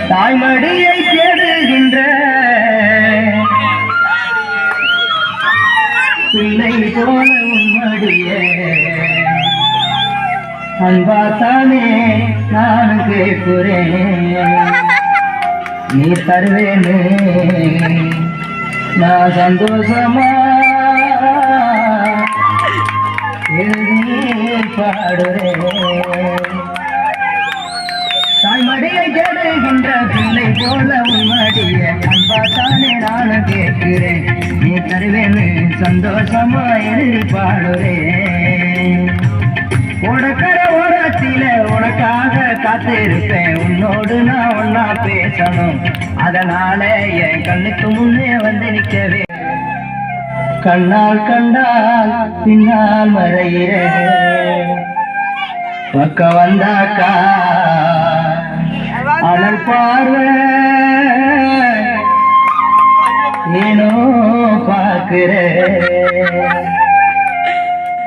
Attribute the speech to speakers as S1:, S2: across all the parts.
S1: தாய்மடியை தேடுகின்ற பிள்ளை போல உன்மடிய அன்பாத்தானே நான் கேட்கிறேன். நீ தருவேனே நான் சந்தோஷமா பாடுறேன். தாய்மடியை தேடுகின்ற பிள்ளை போல உன்மடிய அன்பாத்தானே நான் கேட்கிறேன். நீ தருவேன்னு சந்தோஷமா எழுதி பாடுறேன். உனக்கர ஓரத்தில உனக்காக காத்திருப்பேன். உன்னோடு நான் ஒன்னா பேசணும். அதனால என் கண்ணுக்கு முன்னே வந்து நிற்கவே. கண்ணால் கண்டால் பின்னால் மறையிற பக்க வந்தாக்கா அனல் பார்வை ஏனோ பார்க்கிற.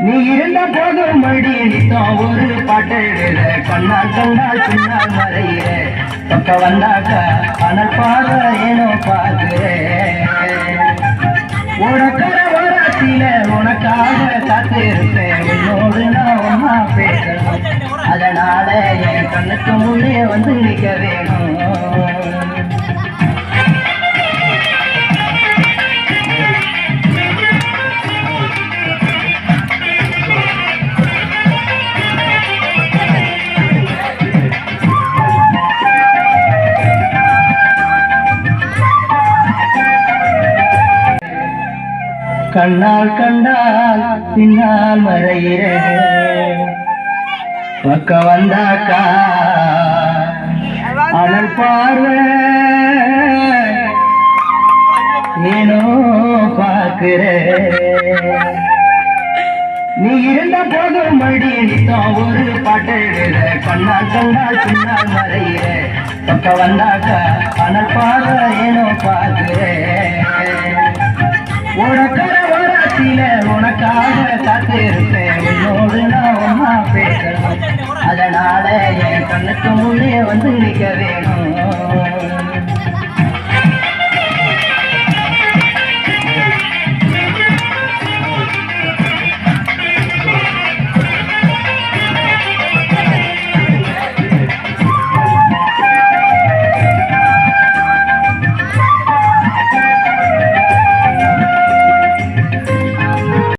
S1: நீ இருந்த போதும் மடி நித்தம் ஒரு பாட்டு கண்ணால் கண்டால் பின்னால் மறையிற பக்க வந்தாக்கா அனல் பார்வை ஏனோ பார்க்கிற. உனக்கர ஓரத்தில உனக்காக காத்திருப்பேன். உன்னோடு நான் ஒன்னா பேசணும். அதனால என் கண்ணுக்கு முன்னே வந்து நிற்க வேணும். கண்ணால் கண்டால் பின்னால் மறையிற பக்க வந்தாக்கா அனல் பார்வை ஏனோ பார்க்கிற. நீ இருந்த போதும் மடி நித்தம் ஒரு பாட்டு கண்ணால் கண்டால் பின்னால் மறையிற பக்க வந்தாக்கா அனல் பார்வை ஏனோ பார்க்கிற. உனக்கர ஓரத்தில உனக்காக காத்திருப்பேன். உன்னோடு நான் ஒன்னா பேசணும். அதனால என் கண்ணுக்கு முன்னே வந்து நிற்க வேணும்.